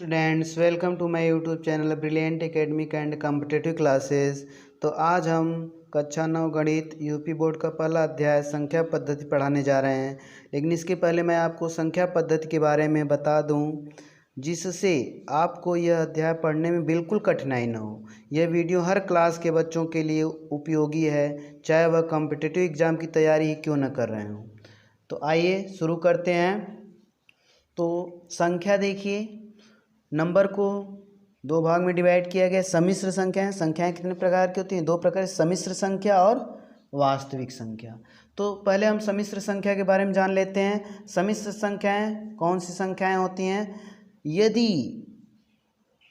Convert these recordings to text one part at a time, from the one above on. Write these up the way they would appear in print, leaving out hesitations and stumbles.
Students, welcome to my YouTube channel brilliant academic and competitive classes. तो आज हम कक्षा 9 गणित यूपी बोर्ड का पहला अध्याय संख्या पद्धति पढ़ाने जा रहे हैं। लेकिन इसके पहले मैं आपको संख्या पद्धति के बारे में बता दूं, जिससे आपको यह अध्याय पढ़ने में बिल्कुल कठिनाई न हो। यह वीडियो हर क्लास के बच्चों के लिए उपयोगी है, चाहे वह कॉम्पिटिटिव एग्ज़ाम की तैयारी ही क्यों न कर रहे हों। तो आइए शुरू करते हैं। तो संख्या देखिए, नंबर को दो भाग में डिवाइड किया गया। सम्मिश्र संख्याएं कितने प्रकार की होती हैं? दो प्रकार, सम्मिश्र संख्या और वास्तविक संख्या। तो पहले हम सम्मिश्र संख्या के बारे में जान लेते हैं। सम्मिश्र संख्याएं कौन सी संख्याएं होती हैं? यदि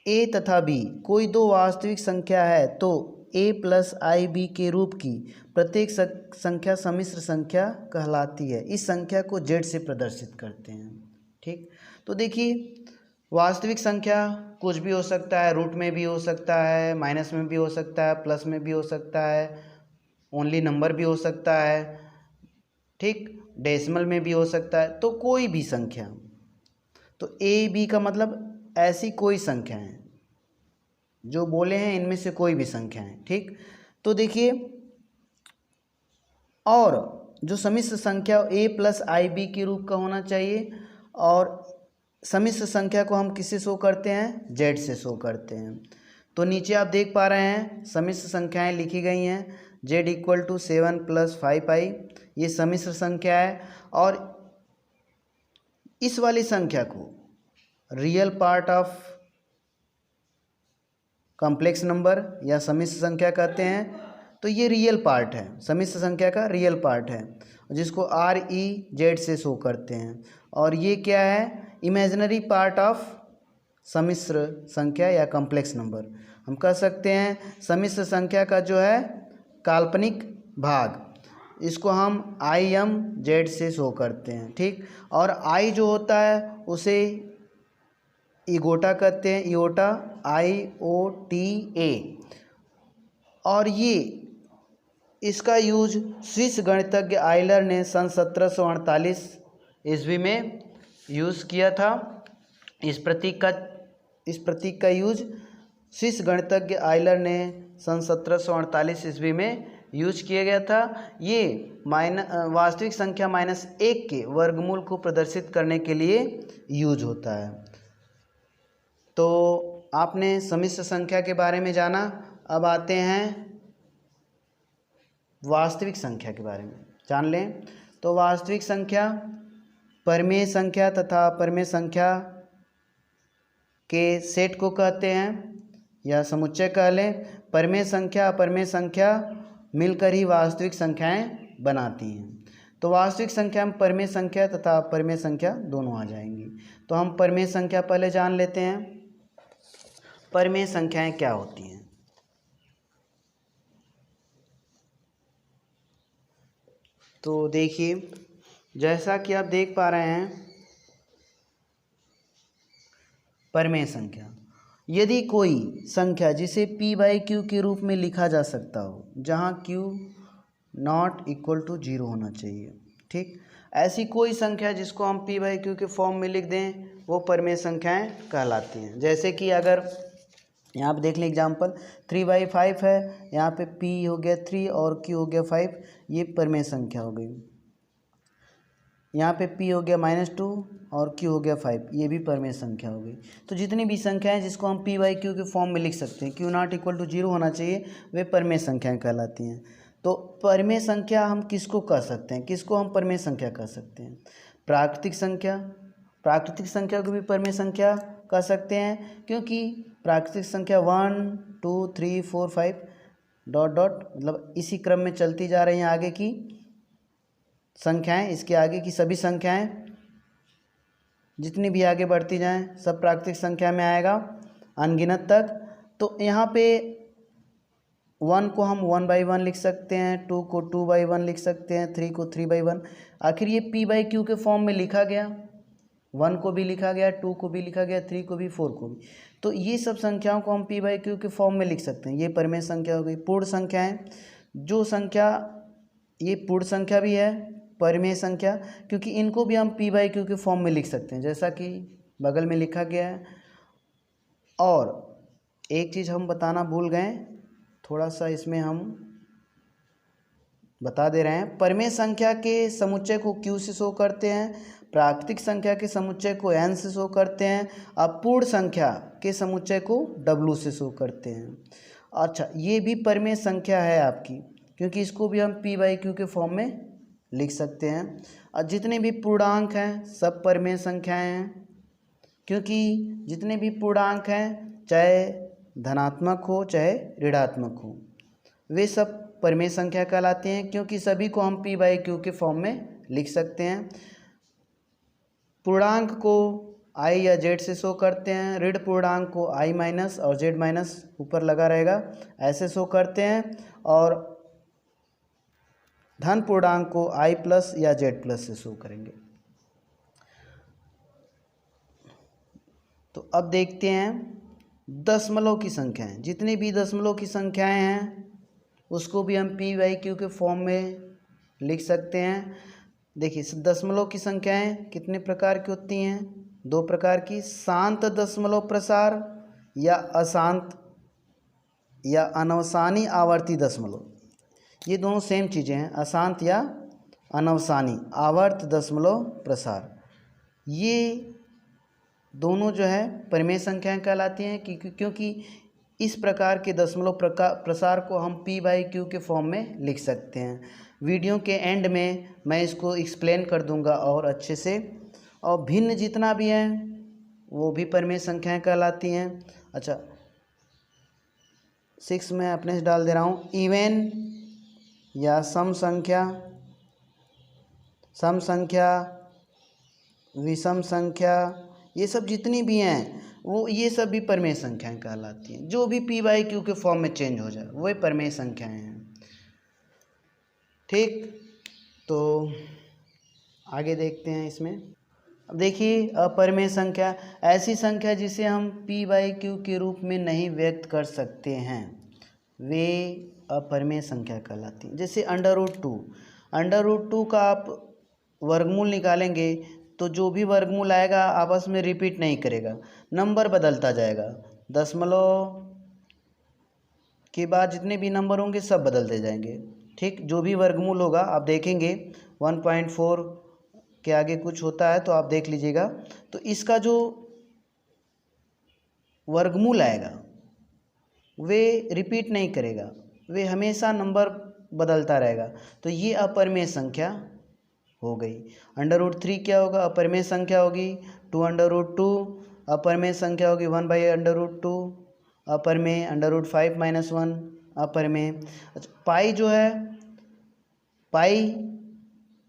a तथा b कोई दो वास्तविक संख्या है तो a प्लस आई बी के रूप की प्रत्येक संख्या सम्मिश्र संख्या कहलाती है। इस संख्या को z से प्रदर्शित करते हैं। ठीक, तो देखिए, वास्तविक संख्या कुछ भी हो सकता है, रूट में भी हो सकता है, माइनस में भी हो सकता है, प्लस में भी हो सकता है, ओनली नंबर भी हो सकता है, ठीक, डेसिमल में भी हो सकता है। तो कोई भी संख्या, तो ए बी का मतलब ऐसी कोई संख्या है जो बोले हैं इनमें से कोई भी संख्या है। ठीक, तो देखिए, और जो सम्मिश्र संख्या a प्लस आई बी के रूप का होना चाहिए। और सम्मिश्र संख्या को हम किससे शो करते हैं? z से शो करते हैं। तो नीचे आप देख पा रहे हैं सम्मिश्र संख्याएं लिखी गई हैं। z equal to 7 plus 5i, ये सम्मिश्र संख्या है। और इस वाली संख्या को real part of complex number या सम्मिश्र संख्या कहते हैं। तो ये रियल पार्ट है, सम्मिश्र संख्या का रियल पार्ट है, जिसको REZ से शो करते हैं। और ये क्या है? इमेजिनरी पार्ट ऑफ सम्मिश्र संख्या या कॉम्प्लेक्स नंबर। हम कह सकते हैं सम्मिश्र संख्या का जो है काल्पनिक भाग, इसको हम IMZ से शो करते हैं। ठीक, और I जो होता है उसे इगोटा कहते हैं, इयोटा, IOTA। और ये इसका यूज स्विस गणितज्ञ आइलर ने सन 1748 ईस्वी में यूज़ किया था। इस प्रतीक का यूज स्विस गणितज्ञ आइलर ने सन 1748 ईस्वी में यूज किया गया था। ये वास्तविक संख्या -1 के वर्गमूल को प्रदर्शित करने के लिए यूज होता है। तो आपने सम्मिश्र संख्या के बारे में जाना। अब आते हैं वास्तविक संख्या के बारे में जान लें। तो वास्तविक संख्या परिमेय संख्या तथा अपरिमेय संख्या के सेट को कहते हैं या समुच्चय कह लें। परिमेय संख्या अपरिमेय संख्या मिलकर ही वास्तविक संख्याएं बनाती हैं। तो वास्तविक संख्या में परिमेय संख्या तथा अपरिमेय संख्या दोनों आ जाएंगी। तो हम परिमेय संख्या पहले जान लेते हैं। परिमेय संख्याएं क्या होती हैं? तो देखिए, जैसा कि आप देख पा रहे हैं, परिमेय संख्या, यदि कोई संख्या जिसे p/q के रूप में लिखा जा सकता हो, जहां q नॉट इक्वल टू 0 होना चाहिए। ठीक, ऐसी कोई संख्या जिसको हम p/q के फॉर्म में लिख दें, वो परिमेय संख्याएं कहलाती हैं। जैसे कि अगर यहाँ पे देख लें एग्जाम्पल, 3/5 है, यहाँ पे p हो गया 3 और q हो गया 5, ये परिमेय संख्या हो गई। यहाँ पे p हो गया -2 और q हो गया 5, ये भी परिमेय संख्या हो गई। तो जितनी भी संख्या है जिसको हम p/q के फॉर्म में लिख सकते हैं, q नॉट इक्वल टू 0 होना चाहिए, वे परिमेय संख्याएं कहलाती हैं। तो परिमेय संख्या हम किसको कह सकते हैं? किसको हम परिमेय संख्या कह सकते हैं? प्राकृतिक संख्या, प्राकृतिक संख्या को भी परिमेय संख्या कह सकते हैं, क्योंकि प्राकृतिक संख्या 1 2 3 4 5 डॉट डॉट, मतलब इसी क्रम में चलती जा रही हैं आगे की संख्याएं। इसके आगे की सभी संख्याएं जितनी भी आगे बढ़ती जाएं, सब प्राकृतिक संख्या में आएगा अनगिनत तक। तो यहाँ पे 1 को हम 1/1 लिख सकते हैं, 2 को 2/1 लिख सकते हैं, 3 को 3/1। आखिर ये p/q के फॉर्म में लिखा गया, 1 को भी लिखा गया, 2 को भी लिखा गया, 3 को भी, 4 को भी। तो ये सब संख्याओं को हम p/q के फॉर्म में लिख सकते हैं। ये परिमेय संख्या हो गई। पूर्ण संख्याएं, जो संख्या, ये पूर्ण संख्या भी है, परिमेय संख्या, क्योंकि इनको भी हम p/q के फॉर्म में लिख सकते हैं। जैसा कि बगल में लिखा गया है, और एक चीज़ हम बताना भूल गए, थोड़ा सा इसमें हम बता दे रहे हैं। परिमेय संख्या के समुच्चय को Q से शो करते हैं, प्राकृतिक संख्या के समुच्चय को N से शो करते हैं, अपूर्ण संख्या के समुच्चय को W से शो करते हैं। अच्छा, ये भी परिमेय संख्या है आपकी, क्योंकि इसको भी हम P/Q के फॉर्म में लिख सकते हैं। और जितने भी पूर्णांक हैं सब परिमेय संख्याएं हैं, क्योंकि जितने भी पूर्णांक हैं चाहे धनात्मक हो चाहे ऋणात्मक हो, वे सब परिमेय संख्या कहलाते हैं, क्योंकि सभी को हम P/Q के फॉर्म में लिख सकते हैं। पूर्णांक को I या Z से शो करते हैं, ऋण पूर्णांक को I माइनस और Z माइनस ऊपर लगा रहेगा ऐसे शो करते हैं, और धन पूर्णांक को I प्लस या Z प्लस से शो करेंगे। तो अब देखते हैं दशमलव की संख्याएं। जितनी भी दशमलव की संख्याएं हैं उसको भी हम P/Q के फॉर्म में लिख सकते हैं। देखिए, दशमलव की संख्याएं कितने प्रकार की होती हैं? 2 प्रकार की, शांत दशमलव प्रसार या अशांत या अनवसानी आवर्ती दशमलव। ये दोनों सेम चीज़ें हैं, अशांत या अनवसानी आवर्त दशमलव प्रसार। ये दोनों जो है परिमेय संख्याएं कहलाती हैं, क्योंकि इस प्रकार के दशमलव प्रसार को हम P/Q के फॉर्म में लिख सकते हैं। वीडियो के एंड में मैं इसको एक्सप्लेन कर दूंगा और अच्छे से। और भिन्न जितना भी है वो भी परिमेय संख्याएं कहलाती हैं। अच्छा, 6 में अपने से डाल दे रहा हूँ। इवन या सम संख्या, विषम संख्या, ये सब जितनी भी हैं वो ये सब भी परिमेय संख्याएं कहलाती हैं। जो भी P/Q के फॉर्म में चेंज हो जाए वही परिमेय संख्याएं हैं। ठीक, तो आगे देखते हैं इसमें। अब देखिए, अपरिमेय संख्या ऐसी संख्या जिसे हम P/Q के रूप में नहीं व्यक्त कर सकते हैं, वे अपरिमेय संख्या कहलाती हैं। जैसे √2 का आप वर्गमूल निकालेंगे तो जो भी वर्गमूल आएगा आपस में रिपीट नहीं करेगा, नंबर बदलता जाएगा। दशमलव के बाद जितने भी नंबर होंगे सब बदलते जाएंगे। ठीक, जो भी वर्गमूल होगा आप देखेंगे 1.4 के आगे कुछ होता है तो आप देख लीजिएगा, तो इसका जो वर्गमूल आएगा वे रिपीट नहीं करेगा, वे हमेशा नंबर बदलता रहेगा। तो ये अपरिमेय संख्या हो गई। √3 क्या होगा? अपरिमेय संख्या होगी। 2√2 अपरिमेय संख्या होगी। 1/√2 अपरिमेय। √5 - 1 अपरिमेय। अच्छा, पाई जो है, पाई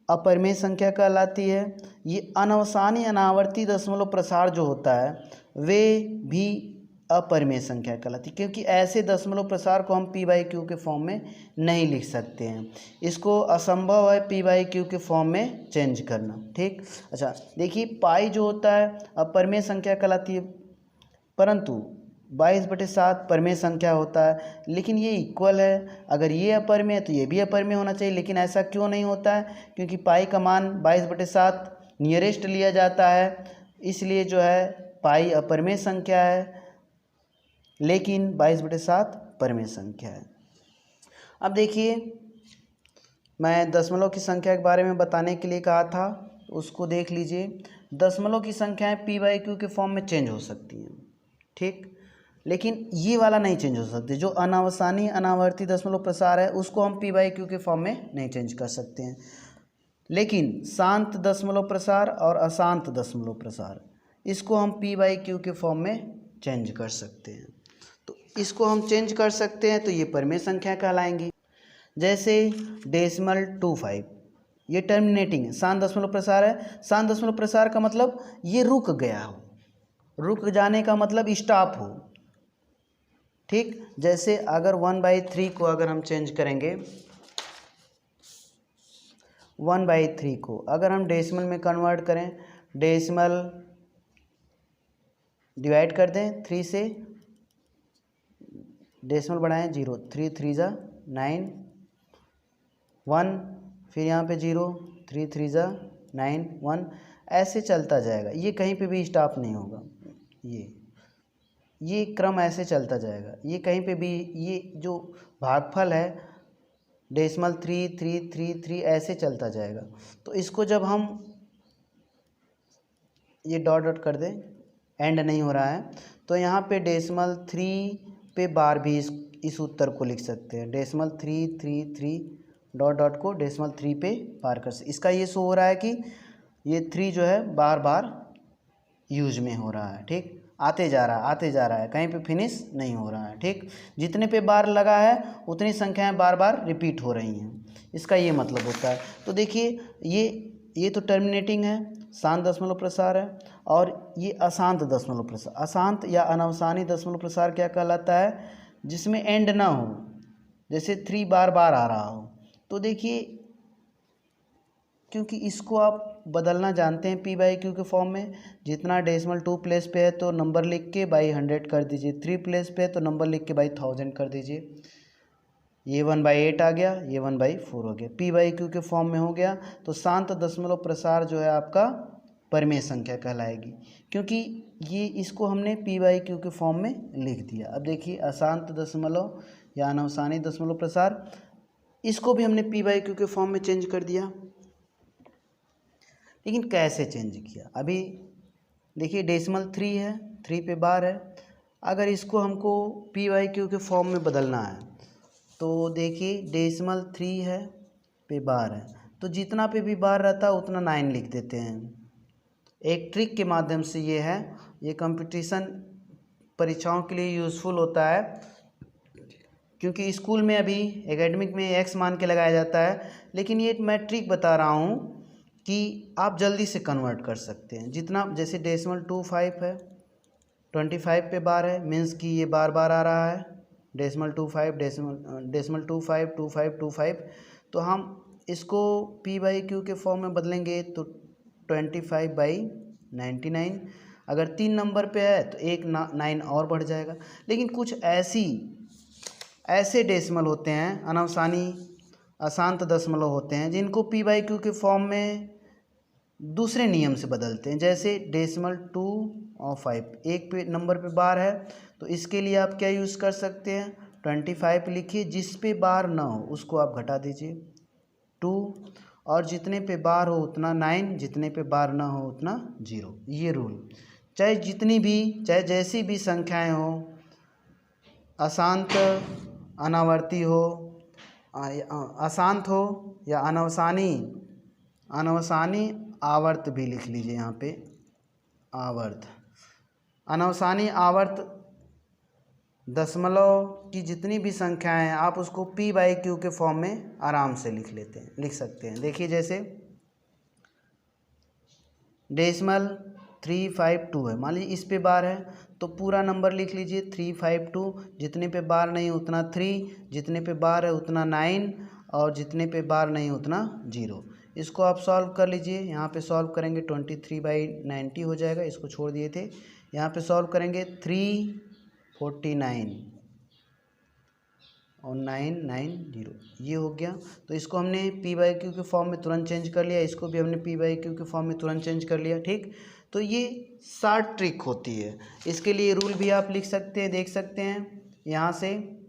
अपरिमेय संख्या कहलाती है। ये अनवसानी अनावर्ती दशमलव प्रसार जो होता है वे भी अपरिमेय संख्या कहलाती है, क्योंकि ऐसे दशमलव प्रसार को हम P/Q के फॉर्म में नहीं लिख सकते हैं। इसको असंभव है P/Q के फॉर्म में चेंज करना। ठीक, अच्छा देखिए, पाई जो होता है अपरिमेय संख्या कहलाती है, परंतु 22/7 परिमेय संख्या होता है, लेकिन ये इक्वल है। अगर ये अपरिमेय है तो ये भी अपरिमेय होना चाहिए, लेकिन ऐसा क्यों नहीं होता है? क्योंकि पाई का मान 22/7 नियरेस्ट लिया जाता है, इसलिए जो है पाई अपरिमेय संख्या है, लेकिन 22/7 परिमेय संख्या है। अब देखिए, मैं दशमलव की संख्या के बारे में बताने के लिए कहा था, उसको देख लीजिए। दशमलव की संख्याएं P/Q के फॉर्म में चेंज हो सकती हैं। ठीक, लेकिन ये वाला नहीं चेंज हो सकती। जो अनावसानी अनावर्ती दशमलव प्रसार है उसको हम P/Q के फॉर्म में नहीं चेंज कर सकते हैं, लेकिन शांत दशमलव प्रसार और अशांत दशमलव प्रसार इसको हम P/Q के फॉर्म में चेंज कर सकते हैं। तो इसको हम चेंज कर सकते हैं तो ये परिमेय संख्या कहलाएंगी। जैसे 0.25 ये टर्मिनेटिंग है, शांत दशमलव प्रसार है। शांत दशमलव प्रसार का मतलब ये रुक गया हो, रुक जाने का मतलब स्टॉप हो। ठीक, जैसे अगर 1/3 को अगर हम चेंज करेंगे, 1/3 को अगर हम डेसिमल में कन्वर्ट करें, डेसिमल डिवाइड कर दें 3 से, डेसिमल बढ़ाएं 0, 3 3 जा 9, 1, फिर यहाँ पे 0, 3 3 जा 9, 1, ऐसे चलता जाएगा। ये कहीं पे भी स्टॉप नहीं होगा। ये क्रम ऐसे चलता जाएगा, ये कहीं पे भी ये जो भागफल है डेसिमल 3 3 3 3 ऐसे चलता जाएगा। तो इसको जब हम ये डॉट डॉट कर दें, एंड नहीं हो रहा है, तो यहाँ पे डेसिमल 3 पे बार भी इस उत्तर को लिख सकते हैं। डेसिमल 3 3 3 डॉट डॉट को डेसिमल 3 पे पार कर सकते। इसका ये शो हो रहा है कि ये 3 जो है बार बार यूज में हो रहा है, ठीक, आते जा रहा है, कहीं पे फिनिश नहीं हो रहा है, ठीक। जितने पे बार लगा है उतनी संख्याएं बार बार रिपीट हो रही हैं, इसका ये मतलब होता है। तो देखिए ये तो टर्मिनेटिंग है, शांत दशमलव प्रसार है, और ये अशांत दशमलव प्रसार। अशांत या अनवसानी दशमलव प्रसार क्या कहलाता है? जिसमें एंड ना हो, जैसे 3 बार बार आ रहा हो। तो देखिए, क्योंकि इसको आप बदलना जानते हैं पी बाई क्यू के फॉर्म में, जितना डेसिमल 2 प्लेस पे है तो नंबर लिख के बाई 100 कर दीजिए, 3 प्लेस पे है तो नंबर लिख के बाई 1000 कर दीजिए। ये 1/8 आ गया, ये 1/4 हो गया, पी बाई क्यू के फॉर्म में हो गया। तो शांत दशमलव प्रसार जो है आपका परिमेय संख्या कहलाएगी, क्योंकि ये इसको हमने पी बाई क्यू के फॉर्म में लिख दिया। अब देखिए अशांत दशमलव या अनवसानी दशमलव प्रसार, इसको भी हमने पी बाई क्यू के फॉर्म में चेंज कर दिया। लेकिन कैसे चेंज किया? अभी देखिए डेसिमल 3 है, 3 पे बार है। अगर इसको हमको पी बाई क्यू के फॉर्म में बदलना है तो देखिए डेसिमल 3 है पे बार है, तो जितना पे भी बार रहता है उतना 9 लिख देते हैं। एक ट्रिक के माध्यम से ये है, ये कंपटीशन परीक्षाओं के लिए यूज़फुल होता है, क्योंकि स्कूल में अभी एकेडमिक में एक्स मान के लगाया जाता है, लेकिन ये मैं ट्रिक बता रहा हूँ कि आप जल्दी से कन्वर्ट कर सकते हैं। जितना, जैसे डेसिमल 25 है, 25 पे बार है, मीन्स कि ये बार बार आ रहा है, डेसिमल 25 डेसिमल 25 25 25। तो हम इसको पी बाई क्यू के फॉर्म में बदलेंगे तो 25/99। अगर 3 नंबर पे है तो एक 9 और बढ़ जाएगा। लेकिन कुछ ऐसे डेसिमल होते हैं, अनवसानी अशांत दशमलव होते हैं, जिनको पी बाई क्यू के फॉर्म में दूसरे नियम से बदलते हैं। जैसे डेसिमल 2 और 5, एक पे नंबर पे बार है, तो इसके लिए आप क्या यूज़ कर सकते हैं? 25 लिखिए, जिस पे बार ना हो उसको आप घटा दीजिए 2, और जितने पे बार हो उतना 9, जितने पे बार ना हो उतना 0। ये रूल चाहे जैसी भी संख्याएं हो, अशांत अनावर्ती हो, अशांत हो या अनवसानी आवर्त भी लिख लीजिए यहाँ पे, आवर्त, अनवसानी आवर्त दशमलव की जितनी भी संख्याएं हैं आप उसको पी बाई क्यू के फॉर्म में आराम से लिख सकते हैं। देखिए जैसे डेसिमल 352 है, मान लीजिए इस पे बार है तो पूरा नंबर लिख लीजिए 352, जितने पे बार नहीं उतना 3, जितने पे बार है उतना 9, और जितने पे बार नहीं उतना 0। इसको आप सॉल्व कर लीजिए, यहाँ पे सॉल्व करेंगे 23/90 हो जाएगा, इसको छोड़ दिए थे, यहाँ पे सॉल्व करेंगे 349 और 990, ये हो गया। तो इसको हमने पी बाई क्यू के फॉर्म में तुरंत चेंज कर लिया, इसको भी हमने पी बाई क्यू के फॉर्म में तुरंत चेंज कर लिया, ठीक। तो ये शॉर्ट ट्रिक होती है, इसके लिए रूल भी आप लिख सकते हैं, देख सकते हैं यहाँ से।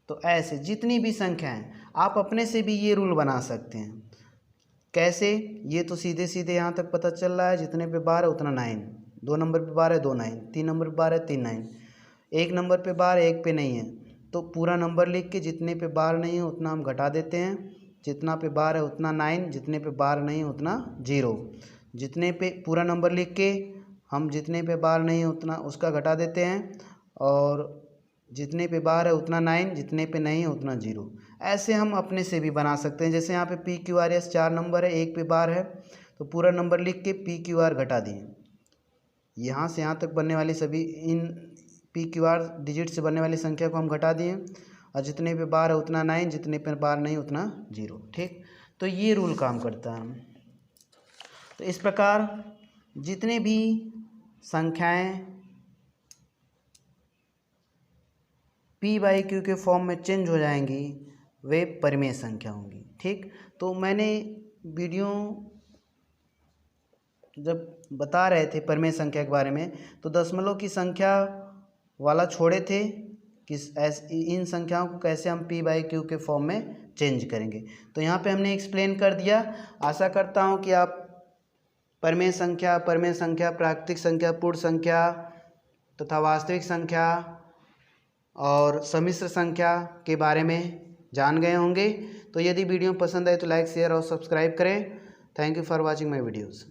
तो ऐसे जितनी भी संख्याएं आप अपने से भी ये रूल बना सकते हैं। कैसे? ये तो सीधे सीधे यहाँ तक पता चल रहा है, जितने पे बार है उतना 9, 2 नंबर पे बार है 2 9, 3 नंबर पे बार है 3 9, 1 नंबर पे बार है 1 पे नहीं है, तो पूरा नंबर लिख के जितने पे बार नहीं है उतना हम घटा देते हैं, जितना पे बार है उतना 9, जितने पे बार नहीं है उतना 0। जितने पे पूरा नंबर लिख के हम जितने पे बार नहीं है उतना उसका घटा देते हैं, और जितने पे बार है उतना 9, जितने पे नहीं है उतना 0। ऐसे हम अपने से भी बना सकते हैं। जैसे यहाँ पे P Q R S 4 number है, 1 पे बार है, तो पूरा नंबर लिख के पी क्यू आर घटा दिए, यहाँ से यहाँ तक बनने वाली सभी in P Q R digit से बनने वाली संख्या को हम घटा दिए, और जितने पे बार है उतना 9, जितने पे बार नहीं उतना 0, ठीक। तो ये रूल काम करता है। तो इस प्रकार जितने भी संख्याएं पी बाई क्यू के फॉर्म में चेंज हो जाएंगी वे परिमेय संख्या होंगी, ठीक। तो मैंने वीडियो जब बता रहे थे परिमेय संख्या के बारे में तो दशमलव की संख्या वाला छोड़े थे कि इन संख्याओं को कैसे हम p/q के फॉर्म में चेंज करेंगे। तो यहाँ पे हमने एक्सप्लेन कर दिया। आशा करता हूँ कि आप परिमेय संख्या, प्राकृतिक संख्या, पूर्ण संख्या तथा वास्तविक संख्या और सम्मिश्र संख्या के बारे में जान गए होंगे। तो यदि वीडियो पसंद आए तो लाइक, शेयर और सब्सक्राइब करें। Thank you for watching my videos.